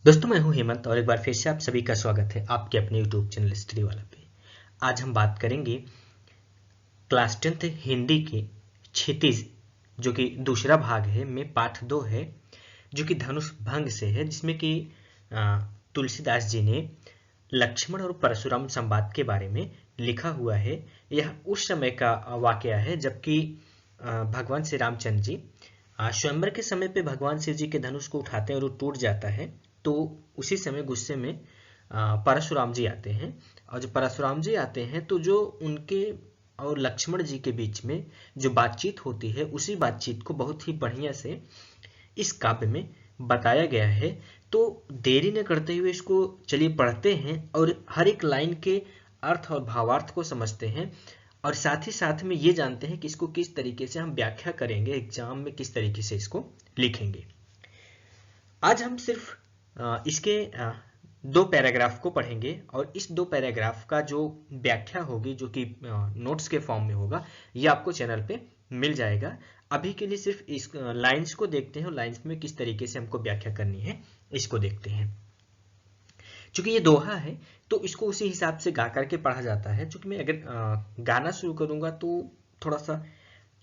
दोस्तों मैं हूं हेमंत और एक बार फिर से आप सभी का स्वागत है आपके अपने यूट्यूब चैनल स्टडी वाला पे। आज हम बात करेंगे क्लास 10th हिंदी के क्षितिज जो कि दूसरा भाग है में पाठ 2 है जो कि धनुष भंग से है, जिसमें कि तुलसीदास जी ने लक्ष्मण और परशुराम संवाद के बारे में लिखा हुआ है। यह उस समय का वाकया है जबकि भगवान श्री रामचंद्र जी स्वयंवर के समय पे भगवान शिव जी के धनुष को उठाते हैं और वो टूट जाता है। तो उसी समय गुस्से में परशुराम जी आते हैं, और जब परशुराम जी आते हैं तो जो उनके और लक्ष्मण जी के बीच में जो बातचीत होती है उसी बातचीत को बहुत ही बढ़िया से इस काव्य में बताया गया है। तो देरी न करते हुए इसको चलिए पढ़ते हैं और हर एक लाइन के अर्थ और भावार्थ को समझते हैं, और साथ ही साथ में ये जानते हैं कि इसको किस तरीके से हम व्याख्या करेंगे, एग्जाम में किस तरीके से इसको लिखेंगे। आज हम सिर्फ इसके 2 पैराग्राफ को पढ़ेंगे और इस 2 पैराग्राफ का जो व्याख्या होगी जो कि नोट्स के फॉर्म में होगा, ये आपको चैनल पे मिल जाएगा। अभी के लिए सिर्फ इस लाइंस को देखते हैं और लाइंस में किस तरीके से हमको व्याख्या करनी है इसको देखते हैं। चूंकि ये दोहा है तो इसको उसी हिसाब से गा करके पढ़ा जाता है। चूंकि मैं अगर गाना शुरू करूंगा तो थोड़ा सा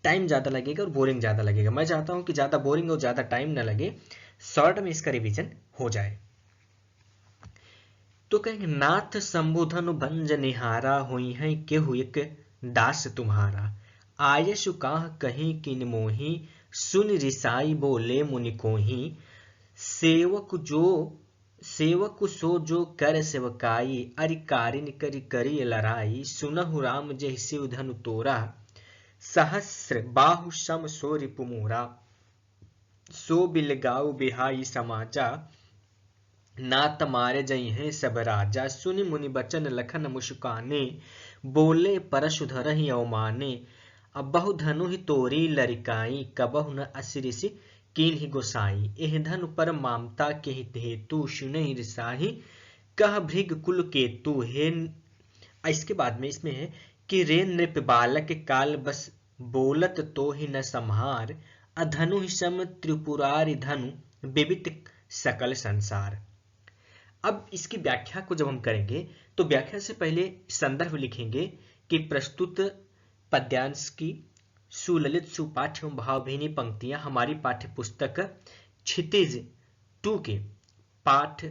टाइम ज़्यादा लगेगा और बोरिंग ज़्यादा लगेगा। मैं चाहता हूं कि ज़्यादा बोरिंग और ज़्यादा टाइम ना लगे, शॉर्ट में इसका रिवीजन हो जाए। तो कहेंगे नाथ संबोधन भंज निहारा हुई है केहू एक दास तुम्हारा, आयसु काह कहीं किन मोही सुन रिसाई बोले मुनि कोही, सेवक सो जो कर सेवकाई अरि कारिन करि करी लड़ाई, सुनहु राम जय शिव धनु तोरा सहस्र बाहु सम सो रिपु मोरा, सो बिलगाऊ बिहाई समाजा नात मारे जई हैं सब राजा, सुनि मुनि बचन लखन मुस्काने बोले परशुधर ही अवमाने, अब बहु धनु ही तोरी लरिकाई कबहु न असिरिसि कीन ही गोसाई, एह धनु पर मामता के हित हेतु सुनहि रिसाही कह भृग कुल केतु हे। इसके बाद में इसमें है कि रे नृप बालक काल बस बोलत तो ही न संहार, अधनु ही सम त्रिपुरारि धनु विवित सकल संसार। अब इसकी व्याख्या को जब हम करेंगे तो व्याख्या से पहले संदर्भ लिखेंगे कि प्रस्तुत पद्यांश की सुललित सुपाठ्य एवं भावभीनी पंक्तियां हमारी पाठ्य पुस्तक क्षितिज 2 के पाठ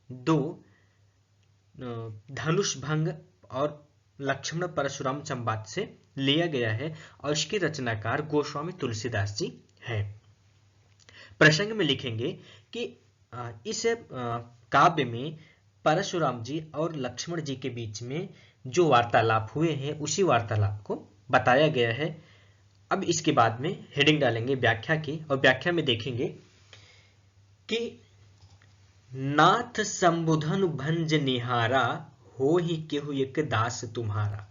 2 धनुष भंग और लक्ष्मण परशुराम संवाद से लिया गया है, और इसके रचनाकार गोस्वामी तुलसीदास जी हैं। प्रसंग में लिखेंगे कि इस काव्य में परशुराम जी और लक्ष्मण जी के बीच में जो वार्तालाप हुए हैं उसी वार्तालाप को बताया गया है। अब इसके बाद में हेडिंग डालेंगे व्याख्या की, और व्याख्या में देखेंगे कि नाथ संबुधन भंज निहारा हो ही केहू एक दास तुम्हारा।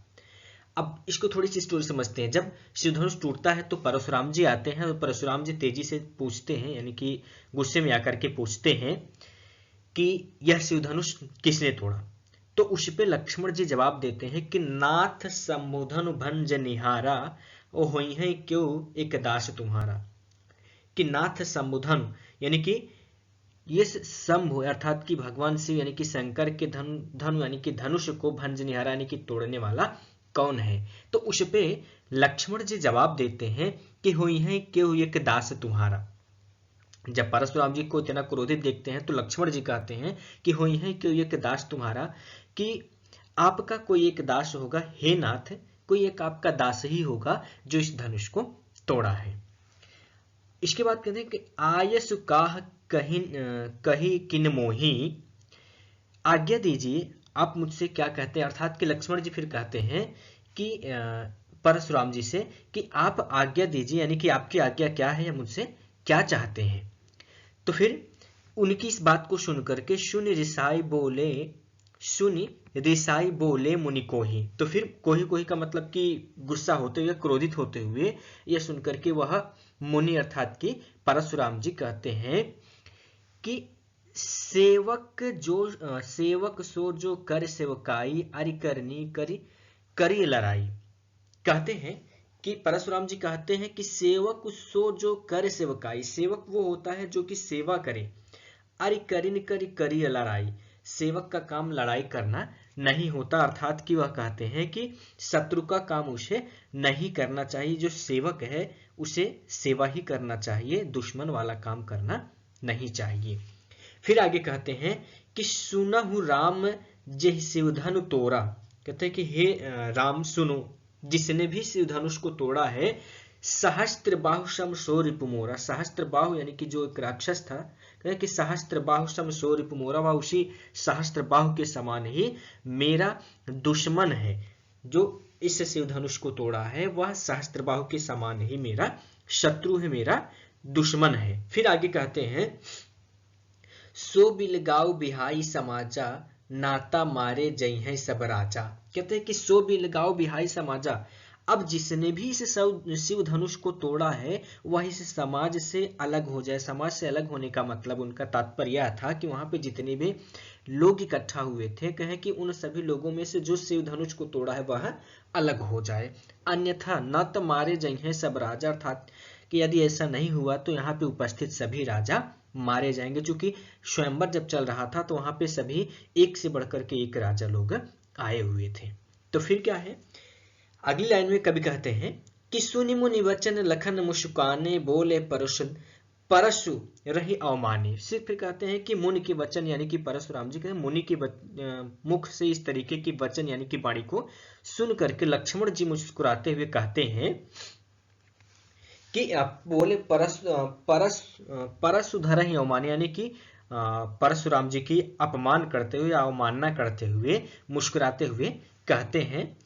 अब इसको थोड़ी सी स्टोरी समझते हैं। जब शिवधनुष टूटता है तो परशुराम जी आते हैं और परशुराम जी तेजी से पूछते हैं, यानी कि गुस्से में आकर के पूछते हैं कि यह शिवधनुष किसने तोड़ा। तो उस पे लक्ष्मण जी जवाब देते हैं कि नाथ संबोधन भंज निहारा ओ होई है क्यों एक दास तुम्हारा। कि नाथ संबोधन यानी कि ये शंभु अर्थात कि भगवान शिव यानी कि शंकर के धनु यानी कि धनुष को भंज निहारा यानी कि तोड़ने वाला कौन है। तो उस पे लक्ष्मण जी जवाब देते हैं कि हुई है क्यों एक दास तुम्हारा। जब परशुराम जी को इतना क्रोधित देखते हैं तो लक्ष्मण जी कहते हैं कि हुई है क्यों एक दास तुम्हारा, कि आपका कोई एक दास होगा हे नाथ, कोई एक आपका दास ही होगा जो इस धनुष को तोड़ा है। इसके बाद कहते हैं कि आयसु काह कही किन मोही, आज्ञा दीजिए आप मुझसे क्या कहते हैं। अर्थात कि लक्ष्मण जी फिर कहते हैं कि परशुराम जी से कि आप आज्ञा दीजिए, यानी कि आपकी आज्ञा क्या है या मुझसे क्या चाहते हैं। तो फिर उनकी इस बात को सुनकर के सुनि रिसाई बोले मुनि कोही। तो फिर कोही कोही का मतलब कि गुस्सा होते हुए क्रोधित होते हुए यह सुनकर के वह मुनि अर्थात कि परशुराम जी कहते हैं कि सेवक सो जो कर सेवकाई अरि करनी करी लड़ाई। कहते हैं कि परशुराम जी कहते हैं कि सेवक सो जो कर सेवकाई, सेवक वो होता है जो कि सेवा करे, अरे करिन करी करी लड़ाई, सेवक का काम लड़ाई करना नहीं होता, अर्थात कि वह कहते हैं कि शत्रु का काम उसे नहीं करना चाहिए, जो सेवक है उसे सेवा ही करना चाहिए, दुश्मन वाला काम करना नहीं चाहिए। फिर आगे कहते हैं कि सुनहु राम जेहि शिवधनु तोड़ा, कहते हैं कि हे राम सुनो, जिसने भी शिव धनुष को तोड़ा है, सहस्त्र बाहु सम सो रिपु मोरा, सहस्त्र बाहु यानी कि जो एक राक्षस था, कहते कि सहस्त्र बाहु सम सो रिपु मोरा, वह उसी सहस्त्र बाहु के समान ही मेरा दुश्मन है। जो इस शिव धनुष को तोड़ा है वह सहस्त्र बाहु के समान ही मेरा शत्रु है, मेरा दुश्मन है। फिर आगे कहते हैं सो बिलगाऊ बिहाई समाजा, नाता मारे जई है सब राजा, कहते हैं कि सो बिलगाऊ बिहाई समाजा, अब जिसने भी इस शिव धनुष को तोड़ा है वह इस समाज से अलग हो जाए। समाज से अलग होने का मतलब उनका तात्पर्य यह था कि वहां पे जितने भी लोग इकट्ठा हुए थे, कहें कि उन सभी लोगों में से जो शिव धनुष को तोड़ा है वह अलग हो जाए, अन्यथा न तो मारे जई हैं सब राजा, अर्थात कि यदि ऐसा नहीं हुआ तो यहाँ पे उपस्थित सभी राजा मारे जाएंगे। चूंकि स्वयंवर जब चल रहा था तो वहां पे सभी एक से बढ़कर के एक राजा लोग आए हुए थे। तो फिर क्या है, अगली लाइन में कवि कहते हैं कि सुनि मुनि वचन लखन मुस्काने, बोले परशु रही अवमानी। सिर्फ फिर कहते हैं कि मुनि के वचन यानी कि परशुराम जी कहते हैं मुनि के मुख से इस तरीके की वचन यानी कि वाणी को सुन करके लक्ष्मण जी मुस्कुराते हुए कहते हैं कि बोले परशुधर ही अवमानी, यानी कि परशुराम जी की अपमान करते हुए, अवमानना करते हुए, मुस्कुराते हुए कहते हैं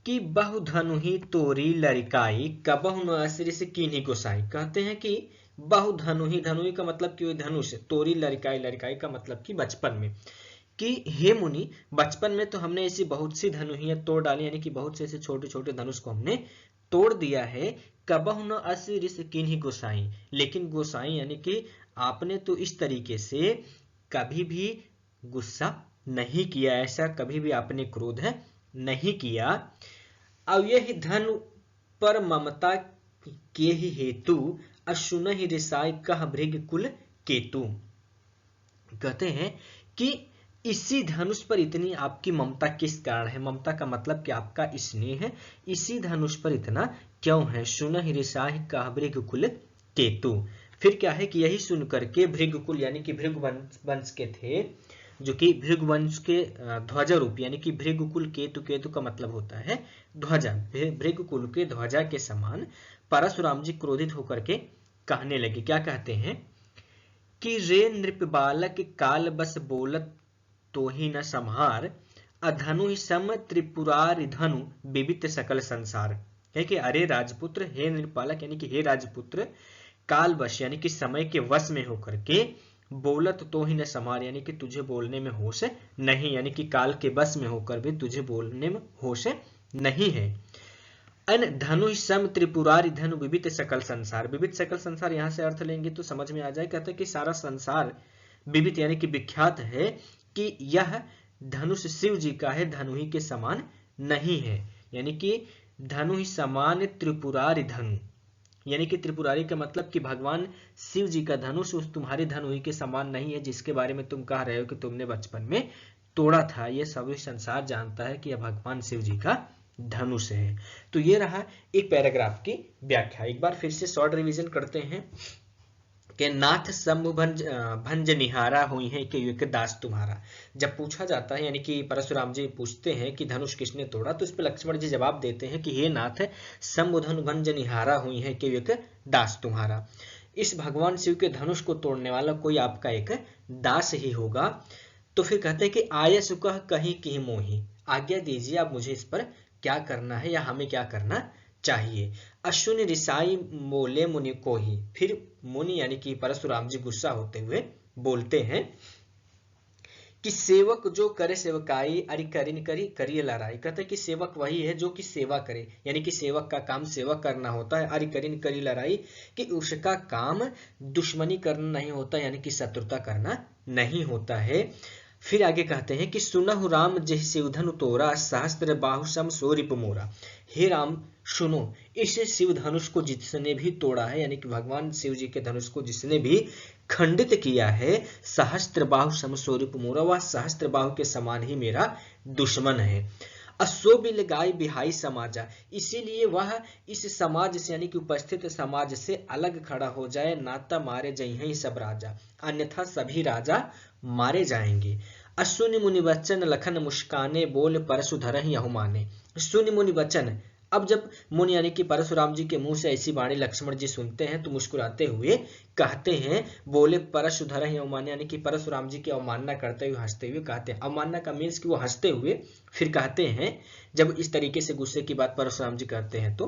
कि बहुधनु ही तोरी लड़काई, कबहु न असिरिस कीन्ही गोसाई। कहते हैं कि बहुधनु ही, धनु का मतलब कि धनुष, तोरी लड़काई, लड़काई का मतलब कि बचपन में, कि हे मुनि बचपन में तो हमने ऐसी बहुत सी धनुहियां तोड़ डाली, यानी कि बहुत से ऐसे छोटे छोटे धनुष को हमने तोड़ दिया है। कबहु न असिरिस कीन्ही गोसाई, लेकिन गोसाई यानी कि आपने तो इस तरीके से कभी भी गुस्सा नहीं किया, ऐसा कभी भी आपने क्रोध है नहीं किया। अब यह धन पर ममता के ही हेतु, अशुन ही रिसाई कह भृग कुल केतु। कहते हैं कि इसी धनुष पर इतनी आपकी ममता किस कारण है, ममता का मतलब कि आपका स्नेह है, इसी धनुष पर इतना क्यों है। सुन ही रिसाई कह भृग कुल केतु। फिर क्या है कि यही सुन करके भृगकुल यानी कि भृगु वंश के थे, जो कि भृगु वंश के ध्वजा रूप, यानी कि भृगुकुल केतु, केतु का मतलब होता है ध्वजा, भृगुकुल के ध्वजा के समान परशुराम जी क्रोधित होकर के कहने लगे। क्या कहते हैं कि रे नृप बालक काल बस बोलत तो ही न संहार, अधनु ही सम त्रिपुरारि धनु विवित सकल संसार। है कि अरे राजपुत्र, हे नृपालक यानी कि हे राजपुत्र, काल वश यानी कि समय के वश में होकर के, बोलत तो ही न संहार यानी कि तुझे बोलने में होश नहीं, यानी कि काल के बस में होकर भी तुझे बोलने में होश नहीं है। अन धनु सम त्रिपुरारि धनु विविध सकल संसार, विविध सकल संसार यहां से अर्थ लेंगे तो समझ में आ जाए। कहते हैं कि सारा संसार विविध यानी कि विख्यात है कि यह धनुष शिव जी का है, धनु ही के समान नहीं है, यानी कि धनु ही समान त्रिपुरारि धनु, यानी कि त्रिपुरारी का मतलब कि भगवान शिव जी का धनुष उस तुम्हारी धनुहि के समान नहीं है, जिसके बारे में तुम कह रहे हो कि तुमने बचपन में तोड़ा था। यह सभी संसार जानता है कि यह भगवान शिव जी का धनुष है। तो ये रहा एक पैराग्राफ की व्याख्या। एक बार फिर से शॉर्ट रिवीजन करते हैं कि नाथ शंभु भंज निहारा हुई है कि युग दास तुम्हारा। जब पूछा जाता है यानी कि परशुराम जी पूछते हैं कि धनुष किसने तोड़ा, तो इस पर लक्ष्मण जी जवाब देते हैं कि हे नाथ शंभु धनु भंज निहारा हुई है कि युग दास तुम्हारा। इस भगवान शिव के धनुष को तोड़ने वाला कोई आपका एक दास ही होगा। तो फिर कहते हैं कि आय सुकह कहीं की मोही, आज्ञा दीजिए आप मुझे इस पर क्या करना है या हमें क्या करना चाहिए। अश्विनी रिसाई मोले मुनि को ही, फिर मुनि यानी कि परशुराम जी गुस्सा होते हुए बोलते हैं कि सेवक जो करे सेवकाई, अरि करिन करी करिए लड़ाई। कहते हैं कि सेवक वही है जो कि सेवा करे, यानी कि सेवक का काम सेवा करना होता है। अरि करिन करी लड़ाई, कि उसका काम दुश्मनी करना नहीं होता, यानी कि शत्रुता करना नहीं होता है। फिर आगे कहते हैं कि सुनहु राम जहि शिवधनु तोरा, सहस्त्र बाहु सम सो रिपु मोरा। हे राम सुनो, इस शिव धनुष को जिसने भी तोड़ा है, यानी कि भगवान शिव जी के धनुष को जिसने भी खंडित किया है। सहस्त्र बाहु समस्वरूप मोरा, वह सहस्त्र बाहु के समान ही मेरा दुश्मन है। अश्व बिल गाय बिहाई समाजा, इसीलिए वह इस समाज से यानी कि उपस्थित समाज से अलग खड़ा हो जाए। नाता मारे जइहि सब राजा, अन्यथा सभी राजा मारे जाएंगे। असुनि मुनि वचन लखन मुस्काने, बोल परशु धरहि यहु माने। सुनि मुनि वचन, अब जब मुनि यानी कि परशुराम जी के मुंह से ऐसी वाणी लक्ष्मण जी सुनते हैं तो मुस्कुराते हुए कहते हैं, बोले परशु धरहि यहु माने, यानी कि परशुराम जी की अवमानना करते हुए हंसते हुए कहते हैं। अवमानना का मीन्स कि वो हंसते हुए फिर कहते हैं, जब इस तरीके से गुस्से की बात परशुराम जी करते हैं तो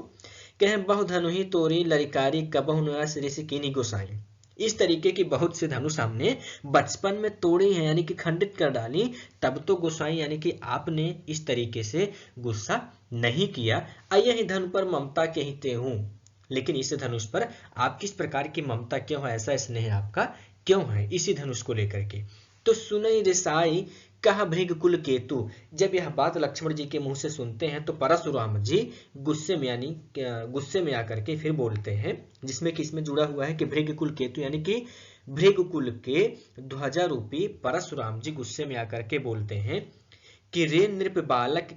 कहें, बहु धनु ही तोरी लरिकारी कबहु न ऋषि कीनी गोसाई। इस तरीके की बहुत सी धनुष हमने बचपन में तोड़ी है, यानी कि खंडित कर डाली, तब तो गोसाई यानी कि आपने इस तरीके से गुस्सा नहीं किया। यही धनु पर ममता के ही ते हूं, लेकिन इस धनुष पर आप किस प्रकार की ममता क्यों है, ऐसा स्नेह आपका क्यों है इसी धनुष को लेकर के। तो सुनई रिसाई कहा भृग कुल केतु, जब यह बात लक्ष्मण जी के मुंह से सुनते हैं तो परशुराम जी गुस्से में यानी गुस्से में आकर के फिर बोलते हैं, जिसमें कि इसमें जुड़ा हुआ है कि भृग कुल केतु, यानी कि भृग कुल के ध्वजा रूपी परशुराम जी गुस्से में आकर के बोलते हैं कि रे नृप बालक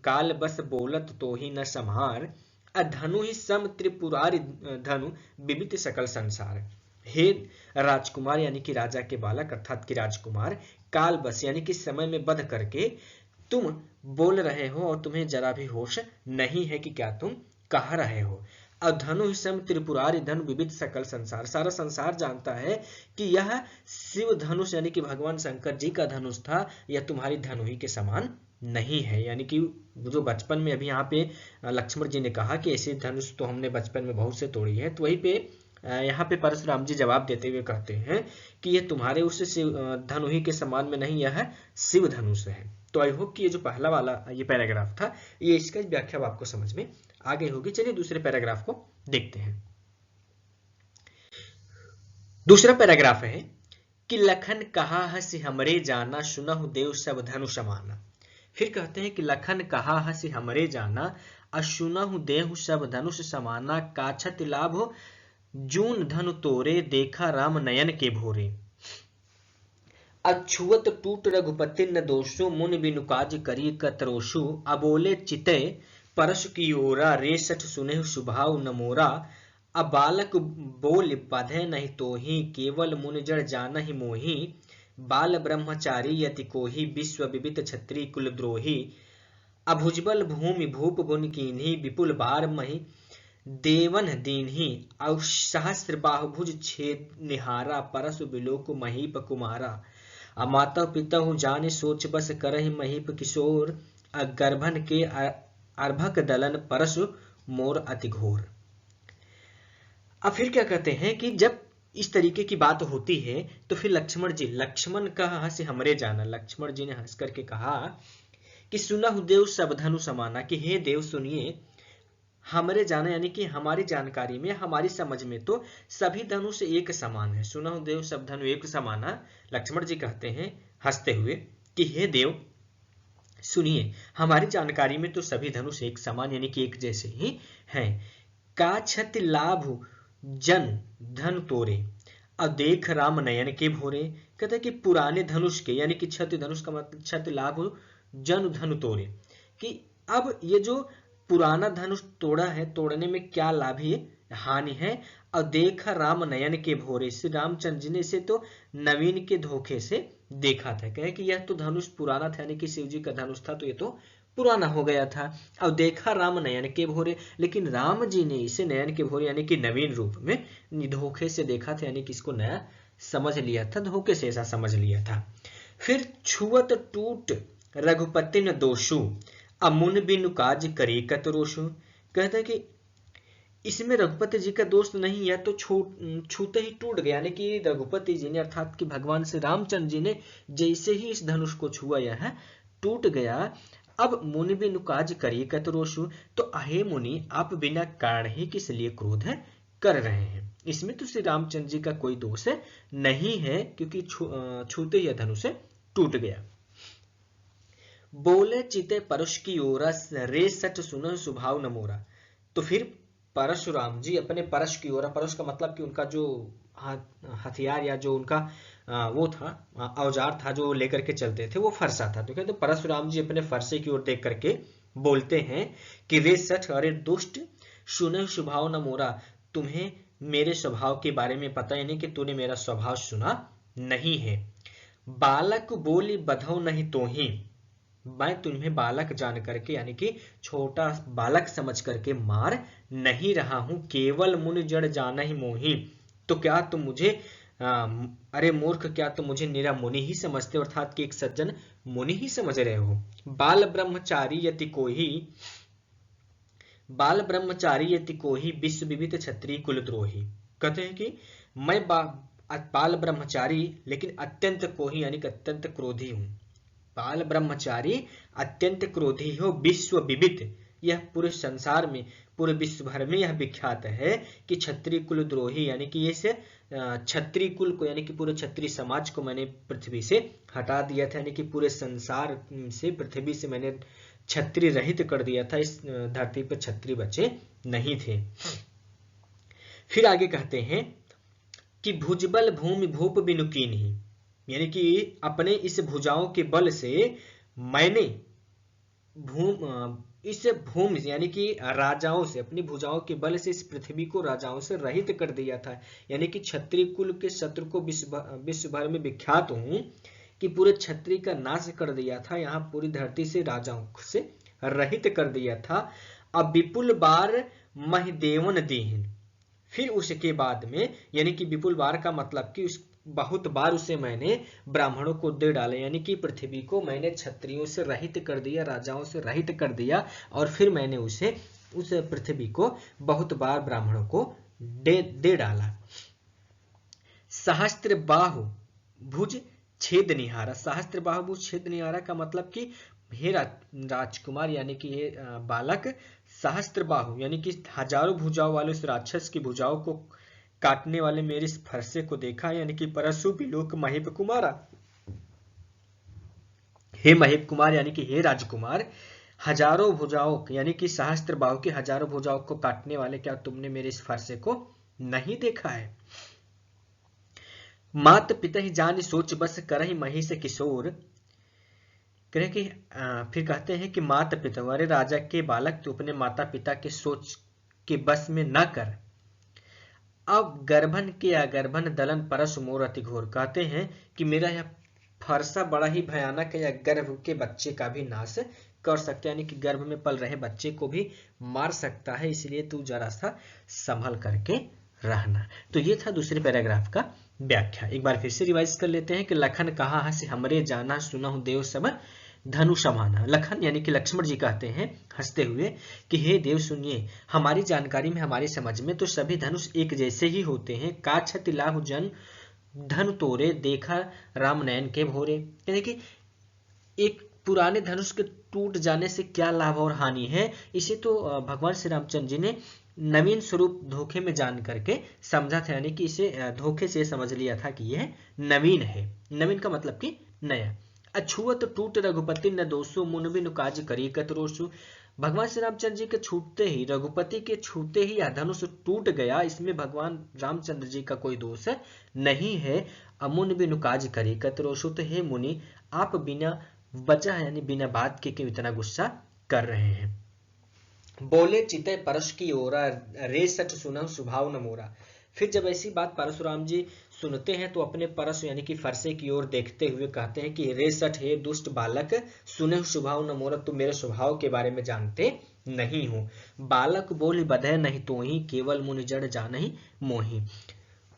काल बस बोलत तो ही न संहार, अधनु ही सम त्रिपुरारि धनु विवित सकल संसार। हे राजकुमार यानी कि राजा के बालक अर्थात कि राजकुमार, काल बस यानी कि समय में बध करके तुम बोल रहे हो और तुम्हें जरा भी होश नहीं है कि क्या तुम कह रहे हो। अधनु सम त्रिपुरारि धनु विविध सकल संसार, सारा संसार जानता है कि यह शिव धनुष यानी कि भगवान शंकर जी का धनुष था, यह तुम्हारी धनु ही के समान नहीं है। यानी कि जो बचपन में अभी यहाँ पे लक्ष्मण जी ने कहा कि ऐसे धनुष तो हमने बचपन में बहुत से तोड़ी है, तो वहीं पे यहाँ पे परशुराम जी जवाब देते हुए कहते हैं कि यह तुम्हारे उस धनु ही के समान में नहीं, यह शिव धनुष है। तो आई होप कि ये जो पहला वाला ये पैराग्राफ था, ये इसका व्याख्या आपको समझ में आ गई होगी। चलिए दूसरे पैराग्राफ को देखते हैं। दूसरा पैराग्राफ है कि लखन कहा हसी हमरे जाना, सुनहु देव सब धनु समाना। फिर कहते हैं कि लखन कहा हसी हमरे जाना, असुनहु देहु सब धनुष समाना, काछत लाभ हो जून धनु तोरे, देखा राम नयन के भोरे। अछुअत टूट रघुपति न दोषो, मुनि बिनु काज करी कतरोषु, अबोले चिते परशु की ओरा, रेसठ सुने सुभाव न मोरा। अब बालक बोल बधे नहीं तोही, केवल मुनिजड़ जान ही मोही। बाल ब्रह्मचारी यति कोही, विश्व विवित क्षत्रिय कुल द्रोही। अभुजबल भूमि भूप गुण कीन्ही, विपुल बार मही देवन दीन्ही। औ सहस्र बाहुभुज छेद निहारा, परसु बिलोक महीप कुमारा। माता पिता जाने सोच बस करहि, महीप किशोर गर्भन के अर्भक दलन, परसु मोर अति घोर। अब फिर क्या कहते हैं कि जब इस तरीके की बात होती है तो फिर लक्ष्मण कहा हंसे हमरे जाना, लक्ष्मण जी ने हंस करके कहा कि सुनहु देव सब धनु समाना, कि हे देव सुनिए हमरे जाना, यानी कि हमारी जानकारी में हमारी समझ में तो सभी धनु से एक समान है। सुनहु देव सब धनु एक समाना, लक्ष्मण जी कहते हैं हंसते हुए कि हे देव सुनिए हमारी जानकारी में तो सभी धनुष एक समान यानी कि एक जैसे ही हैं। का छत लाभ जन धन तोरे, अब देख राम नयन के भोरे। कहते हैं कि पुराने धनुष के यानी कि छत धनुष का मतलब छत लाभ जन धनु तोरे, कि अब ये जो पुराना धनुष तोड़ा है, तोड़ने में क्या लाभ है, हानि है। और देखा राम नयन के भोरे, श्री रामचंद्र जी ने इसे तो नवीन के धोखे से देखा था। कहे कि यह तो धनुष पुराना था, यानी कि शिव जी का धनुष था तो ये तो पुराना हो गया था। और देखा राम नयन के भोरे, लेकिन राम जी ने इसे नयन के भोरे यानी कि नवीन रूप में धोखे से देखा था, यानी कि इसको नया समझ लिया था, धोखे से ऐसा समझ लिया था। फिर छुअत टूट रघुपति न दोषु, अमुन बिनु काज करे कतरोषु। कहता है कि इसमें रघुपति जी का दोष नहीं है, तो छूते ही टूट गया, यानी कि रघुपति जी ने अर्थात कि भगवान श्री रामचंद्र जी ने जैसे ही इस धनुष को छुआ यह टूट गया। अब मुनि बिनु काज करिए कतरोषु, तो अहे मुनि आप बिना कारण ही किस लिए क्रोध कर रहे हैं। इसमें तो श्री रामचंद्र जी का कोई दोष नहीं है, क्योंकि छूते ही धनुष टूट गया। बोले चिते परश की ओरा, रे सच सुनो सुभाव न मोरा। तो फिर परशुराम जी अपने परश की ओर, परश का मतलब कि उनका जो हथियार या जो उनका वो था औजार था जो लेकर के चलते थे वो फरसा था। तो कहते परशुराम जी अपने फरसे की ओर देख करके बोलते हैं कि रे सठ अरे दुष्ट सुने स्वभाव न मोरा, तुम्हें मेरे स्वभाव के बारे में पता ही नहीं कि तूने मेरा स्वभाव सुना नहीं है। बालक बोली बधौ नहीं तो ही, मैं तुम्हें बालक जान करके यानी कि छोटा बालक समझ करके मार नहीं रहा हूं, केवल मुनि जड़ जाना ही मोही। तो क्या तुम मुझे अरे मूर्ख, क्या तुम मुझे निरा मुनि ही समझते हो, अर्थात कि एक सज्जन मुनि ही समझ रहे हो। बाल ब्रह्मचारी यति कोही, बाल ब्रह्मचारी यति कोही, विश्व विविध क्षत्रिय कुलद्रोही। कहते हैं कि मैं बाल ब्रह्मचारी लेकिन अत्यंत कोही यानी कि अत्यंत क्रोधी हूं। बाल ब्रह्मचारी अत्यंत क्रोधी हो, विश्व विविध, यह पूरे संसार में पूरे विश्व भर में यह विख्यात है कि क्षत्रिय कुल द्रोही यानी कि इस क्षत्रिय कुल को यानी कि पूरे क्षत्रिय समाज को मैंने पृथ्वी से हटा दिया था, यानी कि पूरे संसार से पृथ्वी से मैंने क्षत्रिय रहित कर दिया था। इस धरती पर क्षत्रिय बचे नहीं थे। फिर आगे कहते हैं कि भुजबल भूमि भूप बिनु कीन्ही, यानी कि अपने इस भुजाओं के बल से मैंने इस भूमि यानी कि राजाओं से, अपनी भुजाओं के बल से इस पृथ्वी को राजाओं से रहित कर दिया था। यानी कि क्षत्रिय कुल के शत्रु को विश्व भर में विख्यात हूं कि पूरे क्षत्रिय का नाश कर दिया था, यहाँ पूरी धरती से राजाओं से रहित कर दिया था। अब विपुल बार महिदेवन दीहिन, फिर उसके बाद में यानी कि विपुल बार का मतलब कि बहुत बार उसे मैंने ब्राह्मणों को दे डाला, यानी कि पृथ्वी को मैंने क्षत्रियों से रहित कर दिया, राजाओं से रहित कर दिया, और फिर मैंने उस पृथ्वी को बहुत बार ब्राह्मणों को दे डाला। सहस्त्र बाहु भुज छेद निहारा, सहस्त्र बाहु भुज छेद निहारा का मतलब कि हे राजकुमार यानी कि ये बालक, सहस्त्र बाहु यानी कि हजारों भुजाओं वाले उस राक्षस की भुजाओं को काटने वाले मेरे इस फरसे को देखा, यानी कि परशु विलोक महेप कुमारा, हे महेप कुमार यानी कि हे राजकुमार, हजारों भुजाओं यानी कि सहस्त्र बाहु की हजारों भुजाओं को काटने वाले क्या तुमने मेरे इस फरसे को नहीं देखा है। मात पिता ही जान सोच बस करहि मही से किशोर, कह कि फिर कहते हैं कि माता पिता वाले राजा के बालक तो अपने माता पिता के सोच के बस में न कर, अब गर्भन के अगर्भन दलन परस मोर अति घोर, कहते हैं कि मेरा यह फरसा बड़ा ही भयानक है, या गर्भ के बच्चे का भी नाश कर सकता है, यानी कि गर्भ में पल रहे बच्चे को भी मार सकता है, इसलिए तू जरा सा संभल करके रहना। तो ये था दूसरे पैराग्राफ का व्याख्या। एक बार फिर से रिवाइज कर लेते हैं कि लखन कहा हंस हमरे जाना, सुनहु देव सब धनु समाना। लखन यानी कि लक्ष्मण जी कहते हैं हंसते हुए कि हे देव सुनिए, हमारी जानकारी में, हमारी समझ में तो सभी धनुष एक जैसे ही होते हैं। का क्षति लाभ जन धनु तोरे, देखा राम नयन के भोरे, यानी कि एक पुराने धनुष के टूट जाने से क्या लाभ और हानि है, इसे तो भगवान श्री रामचंद्र जी ने नवीन स्वरूप धोखे में जान करके समझा था, यानी कि इसे धोखे से समझ लिया था कि यह नवीन है। नवीन का मतलब कि नया। अछुअत टूट रघुपति न दोषो, मुन बिनु काज करी कतरोसु, भगवान श्री रामचंद्र जी के छूटते ही, रघुपति के छूटते ही यह धनुष टूट गया, इसमें भगवान रामचंद्र जी का कोई दोष नहीं है। अमुन बिनु काज करी कतरोसु, तो हे मुनि आप बिना वजह यानी बिना बात के क्यों इतना गुस्सा कर रहे हैं। बोले चितय परश की ओरा, रे सठ सुनहु स्वभाव न मोरा। फिर जब ऐसी बात परशुराम जी सुनते हैं तो अपने परश यानी कि फरसे की ओर देखते हुए कहते हैं कि रे सठ, हे दुष्ट बालक, सुनहु स्वभाव न मोरा, तुम मेरे स्वभाव के बारे में जानते नहीं हो। बालक बोली बधै नहीं तोही, केवल मुनि जड़ जानहि मोही।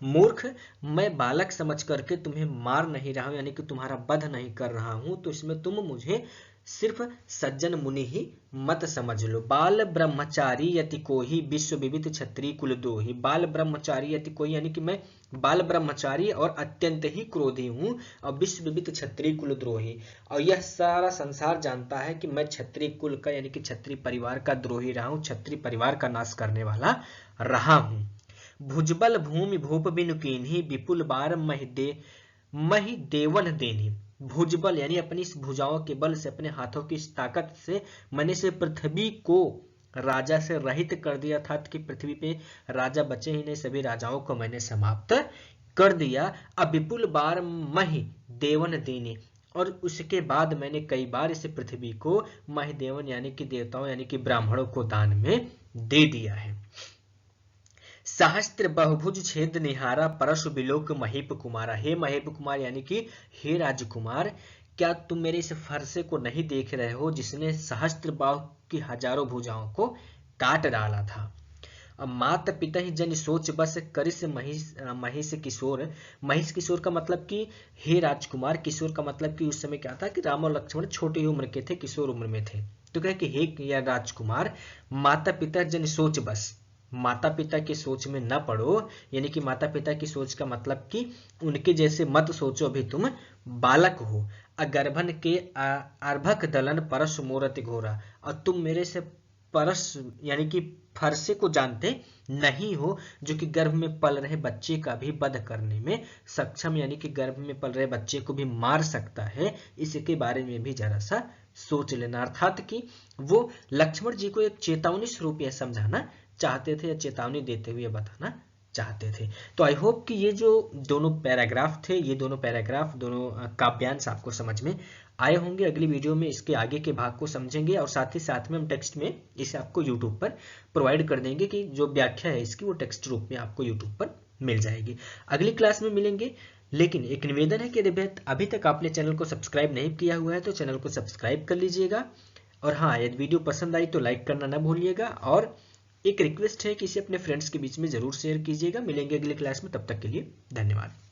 मूर्ख, मैं बालक समझ करके तुम्हें मार नहीं रहा हूं, यानी कि तुम्हारा वध नहीं कर रहा हूं, तो इसमें तुम मुझे सिर्फ सज्जन मुनि ही मत समझ लो। बाल ब्रह्मचारी यति कोही, विश्व विविध क्षत्रिय कुलद्रोही। बाल ब्रह्मचारी यति कोही यानी कि मैं बाल ब्रह्मचारी और अत्यंत ही क्रोधी हूं, और विश्व विविध क्षत्रिय कुलद्रोही, और यह सारा संसार जानता है कि मैं क्षत्रिय कुल का यानी कि क्षत्रिय परिवार का द्रोही रहा हूं, क्षत्रिय परिवार का नाश करने वाला रहा हूं। भुजबल भूमि भूप बिनु कीन्ही, विपुल बार मही देवन देनी। भुजबल यानी अपनी इस भुजाओं के बल से, अपने हाथों की इस ताकत से मैंने से पृथ्वी को राजा से रहित कर दिया था कि पृथ्वी पे राजा बचे ही नहीं, सभी राजाओं को मैंने समाप्त कर दिया अविपुल बार महि देवन देने, और उसके बाद मैंने कई बार इस पृथ्वी को महिदेवन यानी कि देवताओं यानी कि ब्राह्मणों को दान में दे दिया है। सहस्त्र बहुभुज छेद निहारा परशु बिलोक महेप कुमारा, हे महेप कुमार यानी कि हे राजकुमार, क्या तुम मेरे इस फरसे को नहीं देख रहे हो जिसने सहस्त्र बाहु की हजारों भुजाओं को काट डाला था। मात पिता ही जन सोच बस करिस महिष किशोर, महिष किशोर का मतलब कि हे राजकुमार, किशोर का मतलब कि उस समय क्या था कि राम और लक्ष्मण छोटी उम्र के थे, किशोर उम्र में थे। तो कहे कि हे या राजकुमार, माता पिता जन सोच बस, माता पिता की सोच में न पड़ो, यानी कि माता पिता की सोच का मतलब कि उनके जैसे मत सोचो, अभी तुम बालक हो। अगर्भन के अर्भक दलन परस मोरत घोरा, और तुम मेरे से परस यानी कि फरसे को जानते नहीं हो, जो कि गर्भ में पल रहे बच्चे का भी वध करने में सक्षम, यानी कि गर्भ में पल रहे बच्चे को भी मार सकता है, इसके बारे में भी जरा सा सोच लेना। अर्थात कि वो लक्ष्मण जी को एक चेतावनी स्वरूप यह समझाना चाहते थे या चेतावनी देते हुए बताना चाहते थे। तो आई होप कि ये जो दोनों पैराग्राफ थे, ये दोनों पैराग्राफ, दोनों काव्यांश आपको समझ में आए होंगे। अगली वीडियो में इसके आगे के भाग को समझेंगे और साथ ही साथ में हम टेक्स्ट में इसे आपको यूट्यूब पर प्रोवाइड कर देंगे कि जो व्याख्या है इसकी वो टेक्स्ट रूप में आपको यूट्यूब पर मिल जाएगी। अगली क्लास में मिलेंगे, लेकिन एक निवेदन है कि अभी तक आपने चैनल को सब्सक्राइब नहीं किया हुआ है तो चैनल को सब्सक्राइब कर लीजिएगा, और हाँ, यदि वीडियो पसंद आई तो लाइक करना ना भूलिएगा, और एक रिक्वेस्ट है कि इसे अपने फ्रेंड्स के बीच में जरूर शेयर कीजिएगा। मिलेंगे अगली क्लास में, तब तक के लिए धन्यवाद।